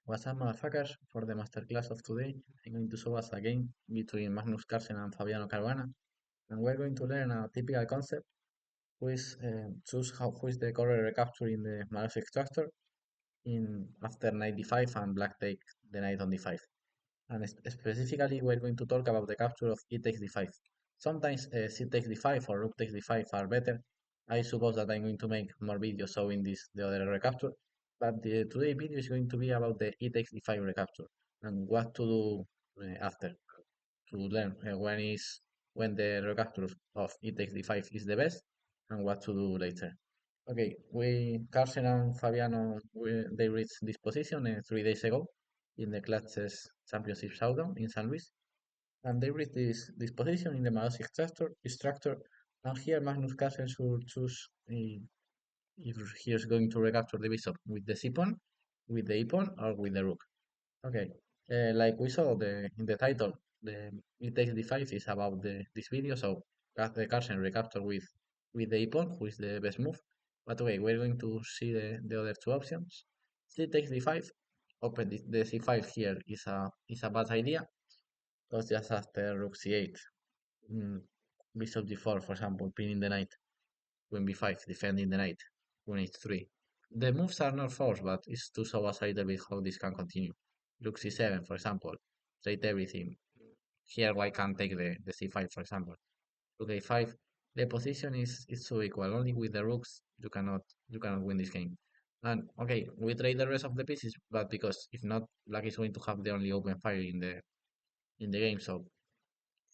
What's up, motherfuckers? For the masterclass of today, I'm going to show us a game between Magnus Carlsen and Fabiano Caruana, and we're going to learn a typical concept, who is the correct recapture in the Maroczy extractor in after knight d5 and black take the knight on d5. And specifically, we're going to talk about the capture of e takes d5. Sometimes c takes d5 or rook takes d5 are better. I suppose that I'm going to make more videos showing the other recapture, but today's video is going to be about the e takes d5 recapture and what to do after to learn when the recapture of e takes d5 is the best and what to do later. Okay, Carlsen and Fabiano, they reached this position 3 days ago in the Classes Championship Showdown in San Luis, and they reached this position in the Maroczy extractor, and here Magnus Carlsen should choose if he is going to recapture the bishop with the c-pawn, with the e-pawn, or with the rook. Okay, like we saw in the title, the it takes d5 is about this video, so the Carlsen recapture with the e-pawn, who is the best move. But okay, we're going to see the other two options. C takes d5. Open the c5 here is a bad idea, because just after rook c8, mm, bishop d4, for example, pinning the knight, queen b5, defending the knight, queen h3. The moves are not forced, but it's to show us a little bit how this can continue. Rook c7, for example, trade everything. Here white can take the c5, for example. Rook a5, the position is so equal. Only with the rooks you cannot win this game. And okay, we trade the rest of the pieces, but because if not, black is going to have the only open file in the game. So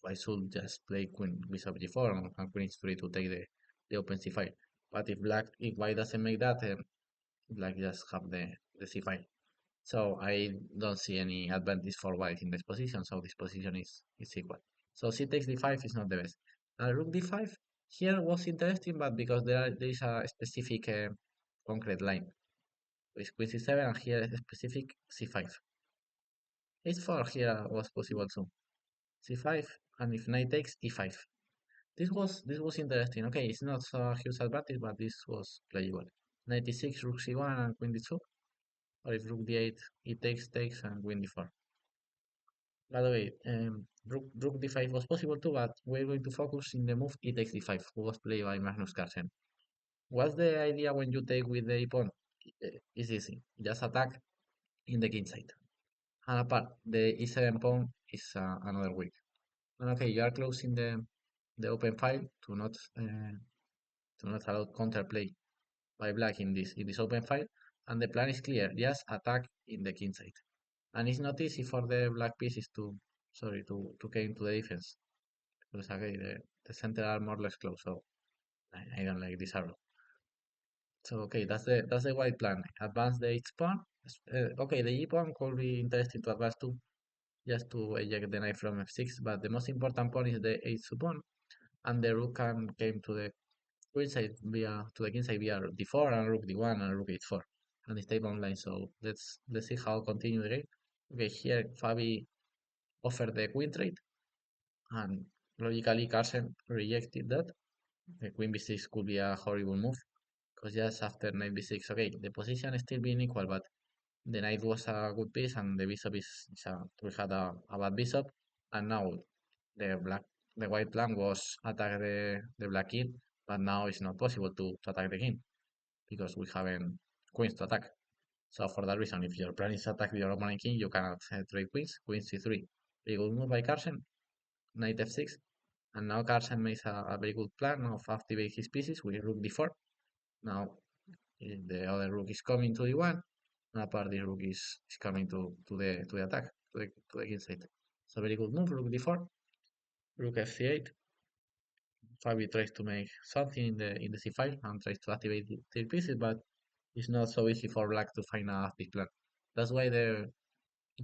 I should just play queen bishop g4 and queen h3 to take the open c5. But if white doesn't make that, black just have the c5. So I don't see any advantage for white in this position. So this position is equal. So c takes d5 is not the best. Rook d5 here was interesting, but because there is a specific concrete line with queen c7 and here is a specific c5. h4 here was possible too. c5 and if knight takes e5. This was interesting. Okay, it's not a huge advantage, but this was playable. Knight e6, rook c1 and queen d2. Or if rook d8, it takes and queen d4. By the way, rook d5 was possible too, but we're going to focus in the move e takes d5, who was played by Magnus Carlsen. What's the idea when you take with the pawn? It's easy. Just attack in the king side. And apart, the e7 pawn is another weak. And okay, you are closing the open file to not allow counterplay by black in this open file, and the plan is clear. Just attack in the king side. And it's not easy for the black pieces to get into the defense. Because again, the center are more or less close, so I don't like this arrow. So okay, that's the white plan. Advance the h pawn. Okay, the e pawn could be interesting to advance too, just to eject the knight from f6. But the most important pawn is the h2 pawn, and the rook can came to the queen side to the king side via d4 and rook d1 and rook h4, and the stay online. So let's see how continue the game. Okay, here Fabi offered the queen trade, and logically Carlsen rejected that. The queen b6 could be a horrible move, because just after knight b6, okay, the position is still being equal, but the knight was a good piece, and the bishop we had a bad bishop, and now the white plan was attack the black king, but now it's not possible to attack the king, because we haven't queens to attack. So for that reason, if your plan is to attack your opponent king, you cannot trade queens, queen c3. Very good move by Carlsen, knight f6, and now Carlsen makes a very good plan of activate his pieces with rook d4. Now the other rook is coming to d1, and apart the rook is coming to the attack, to the king side. So very good move, rook d4, rook f8. Fabi tries to make something in the c file and tries to activate the pieces, but it's not so easy for black to find a active plan. That's why the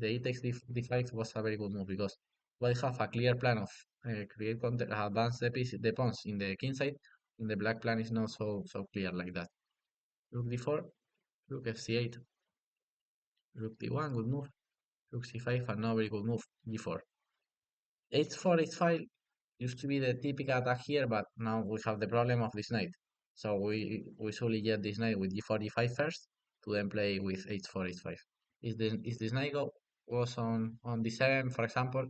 e takes d5 was a very good move, because white have a clear plan of create counter, advance the pawns in the king side, and the black plan is not so clear like that. Rook d4, rook fc8, rook d1, good move, rook c5, and now very good move, g4. h4, h5 used to be the typical attack here, but now we have the problem of this knight. So we should get this knight with g4, g5 first, to then play with h4, h5. If this knight goes on d7, for example,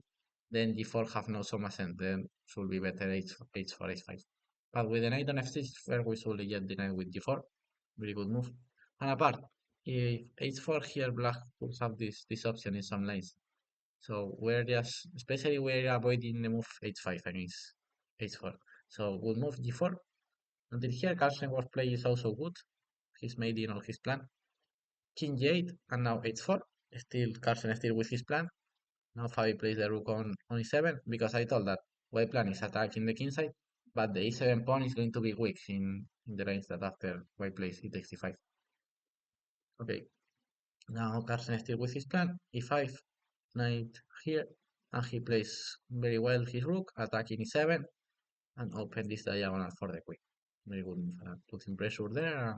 then g4 have no so much sense. Then should be better h4, h5. But with the knight on f6, first we should get the knight with g4. Very good move. And apart, if h4 here, black could have this option in some lines. So we're just, especially we're avoiding the move h5 against h4. So we'll move g4. Until here, Carlsen was play is also good. He's made in all his plan. King g8 and now h4. Still Carlsen still with his plan. Now Fabi plays the rook on e7 because I told that white plan is attacking the king side, but the e7 pawn is going to be weak in the range that after white plays it takes e5. Okay, now Carlsen still with his plan, e5, knight here, and he plays very well his rook, attacking e7, and open this diagonal for the queen. Very good move. Putting pressure there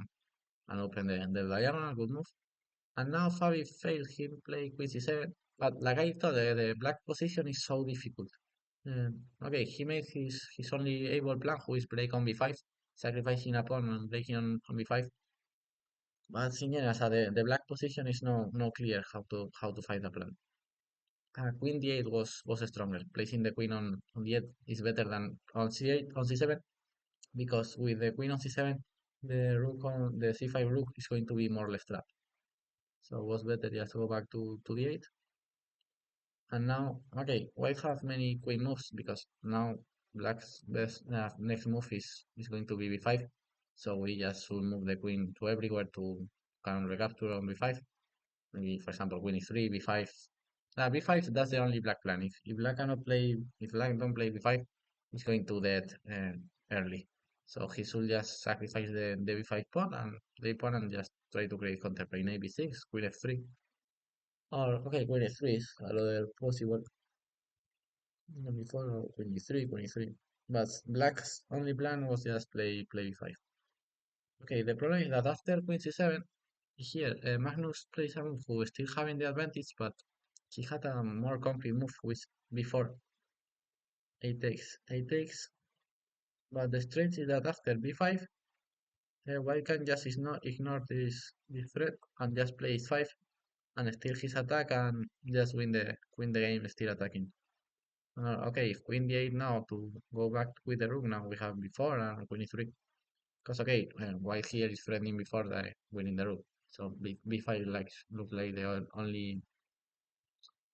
and open the diagonal, good move. And now Fabi failed him play queen c7, but like I thought, the black position is so difficult. Okay, he made his only able plan, who is break on b5, sacrificing a pawn and breaking on b5. But in general, the black position is no clear how to fight the plan. Queen d8 was stronger. Placing the queen on d8 is better than on c8 on c7 because with the queen on c7, the rook on the c5 rook is going to be more or less trapped. So it was better just to go back to d8. And now, okay, white have many queen moves because now black's best next move is going to be b5. So we just should move the queen to everywhere to can recapture on b5. Maybe, for example, queen e3, b5. B5, that's the only black plan. If black cannot play, if black don't play b5, it's going to dead early. So he should just sacrifice the b5 pawn and the pawn and just try to create counterplay. Knight b6, queen f3. Or, okay, queen f3 is another possible. Before 23. But black's only plan was just play b5. Okay, the problem is that after queen c7, here Magnus plays a move who is still having the advantage, but he had a more complete move with before a takes. But the strange is that after b5, white can just ignore this threat and just play h5 and steal his attack and just win the game still attacking. Okay, if queen d8 now to go back with the rook, now we have before and queen e3. Because okay, white here is threatening before the winning the rook. So b5 looks like the only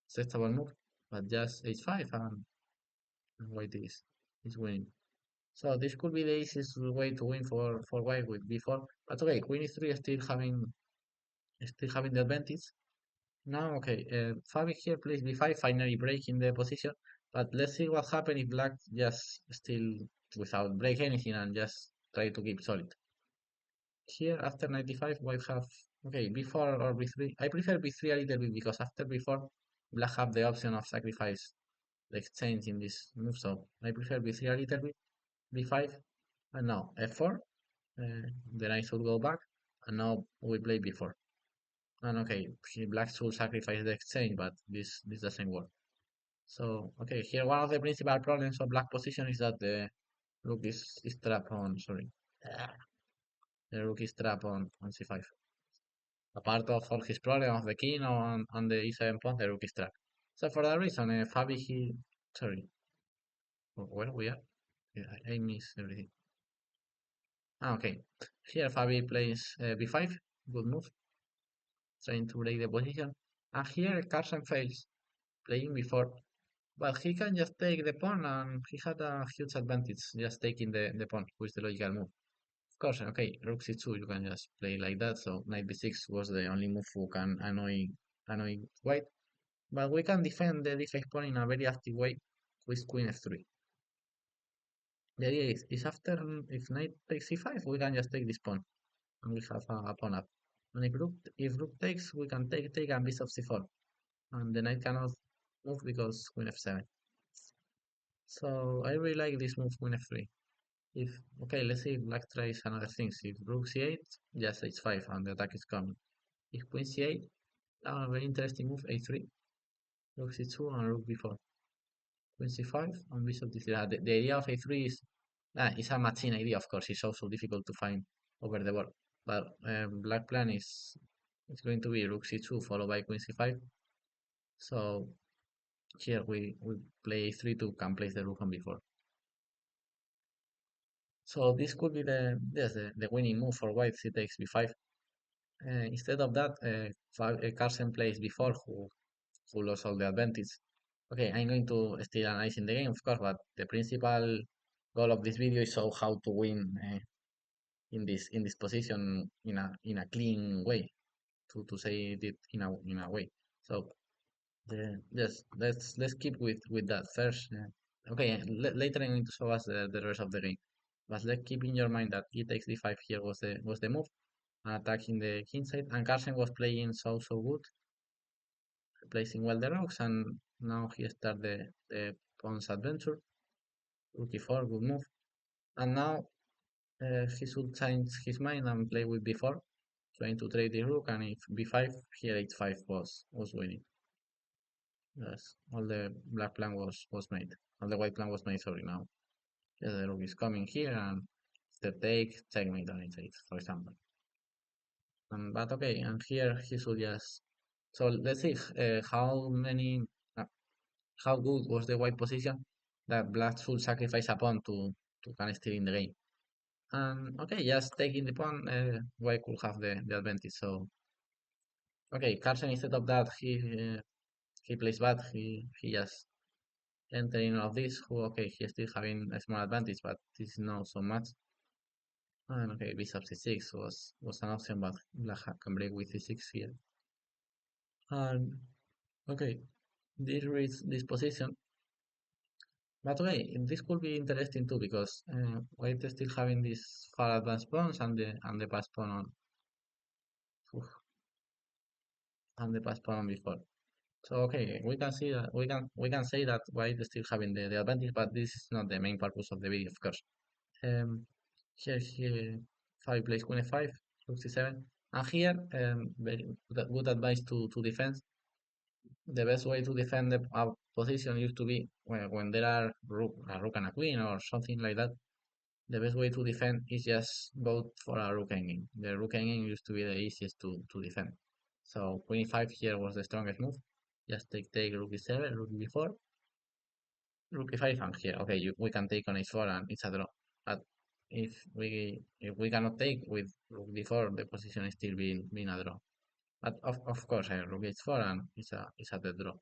acceptable move, but just h5 and white is winning. So this could be the easiest way to win for white with b4. But okay, queen e3 is still having the advantage. Now, okay, Fabi here plays b5, finally breaking the position. But let's see what happens if black just still without break anything and just try to keep solid. Here, after 95, white have, okay, b4 or b3. I prefer b3 a little bit because after b4, black have the option of sacrifice the exchange in this move. So I prefer b3 a little bit, b5, and now f4. Then I should go back, and now we play b4. And okay, black should sacrifice the exchange, but this doesn't work. So okay, here one of the principal problems of black position is that the rook is trapped on, sorry, the rook is trapped on c5. A part of all his problem of the king on the e7 pawn, the rook is trapped. So for that reason, Fabi sorry, where we are? Yeah, I miss everything. Okay, here Fabi plays b5, good move, trying to break the position. And here Carlsen fails, playing before. But he can just take the pawn and he had a huge advantage just taking the pawn, which is the logical move. Of course, okay, rook c2 you can just play like that, so knight b6 was the only move who can annoy white. But we can defend the d5 pawn in a very active way with queen f3. The idea is after if knight takes c5 we can just take this pawn and we have a pawn up. And if rook takes we can take and bishop c4. And the knight cannot move because queen f7. So I really like this move queen f3. If okay, let's see if black tries another thing. If rook c8, just h5 and the attack is coming. If queen c8, a very interesting move a3, rook c2 and rook b4. Queen c5 and bishop d3. The idea of a3 is it's a machine idea, of course. It's also difficult to find over the board. But black plan is It's going to be rook c2 followed by queen c5. So here we play 3-2, can place the rook on b4. So this could be the winning move for white. C takes b5. Instead of that, Carlsen plays b4, who lost all the advantage. Okay, I'm going to still analyzing the game, of course, but the principal goal of this video is show how to win in this position in a clean way, to say it in a way. So yes, let's keep with that first. Okay, later I'm going to show us the rest of the game, but let's keep in your mind that e takes d5 here was the move, attacking the king side, and Carlsen was playing so good, placing well the rocks, and now he start the pawn's adventure. Rook e4, good move, and now he should change his mind and play with b4, trying to trade the rook, and if b5, here h5 was winning. Yes, all the black plan was made. All the white plan was made, sorry, now. Yes, the rook is coming here, and the take, checkmate on h8, for example. But okay, and here he should just... So let's see uh, how good was the white position that black should sacrifice a pawn to kind of steal in the game. And okay, just taking the pawn, white could have the advantage. So okay, Carlsen, instead of that, he plays bad. He just entering all of this. Who okay, he still having a small advantage, but this is not so much. And okay, bishop c6 was an option, but black can break with c6 here. And okay, this reads this position. But okay, this could be interesting too, because white is still having these far advanced pawns and the pass pawn on oof, and the pass pawn on before. So okay, we can see that we can say that white is still having the advantage, but this is not the main purpose of the video, of course. Here 5 plays queen f5, rook c7, and here very good advice to defense. The best way to defend a position used to be when there are a rook and a queen or something like that. The best way to defend is just go for a rook hanging. The rook hanging used to be the easiest to defend. So queen e5 here was the strongest move. Just take rook e7, rook b4, rook e5, and here. Okay, we can take on h4 and it's a draw. But if we cannot take with rook d4, the position is still being a draw. But of course, rook h4 and it's a dead draw.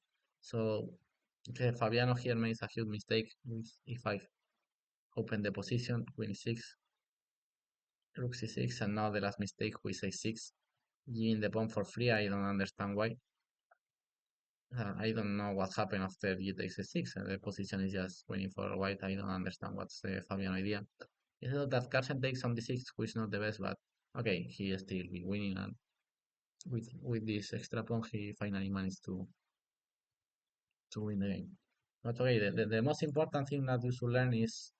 So okay, Fabiano here makes a huge mistake with e5. Open the position, queen e6, rook c6, and now the last mistake with a6, giving the pawn for free. I don't understand why. I don't know what happened after g takes a6. The position is just waiting for white. I don't understand what's the Fabian idea. It's not that Carlsen takes on d6, which is not the best, but okay, he still be winning, and with this extra pawn, he finally managed to win the game. But okay, the most important thing that you should learn is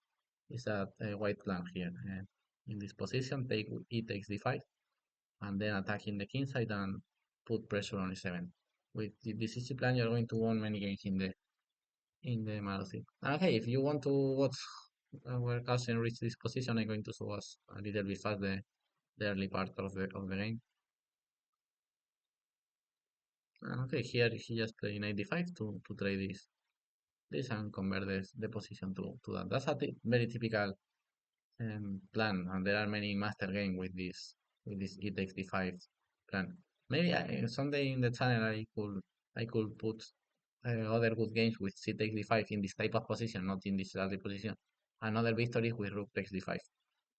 that white plan here. In this position, take e takes d5, and then attacking the king side and put pressure on e7. With this easy plan, you're going to win many games in the Maroczy. Okay, if you want to watch where Carlsen reached this position, I'm going to show us a little bit fast the early part of the game. Okay, here he just played 95 to trade this and convert the position to that. That's a very typical plan, and there are many master games with this e takes d5 plan. Maybe someday in the channel I could put other good games with c takes d5 in this type of position, not in this early position. Another victory with rook takes d5,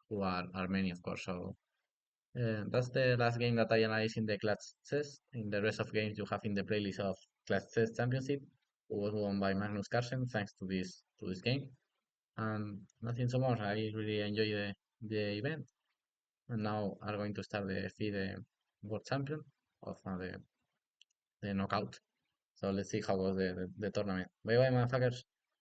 who are many, of course. So that's the last game that I analyze in the Clutch Chess. In the rest of games you have in the playlist of Clutch Chess Championship, who was won by Magnus Carlsen thanks to this game. And nothing so much. I really enjoy the event. And now are going to start the FIDE World Champion of the knockout. So let's see how goes the tournament. Bye bye, motherfuckers.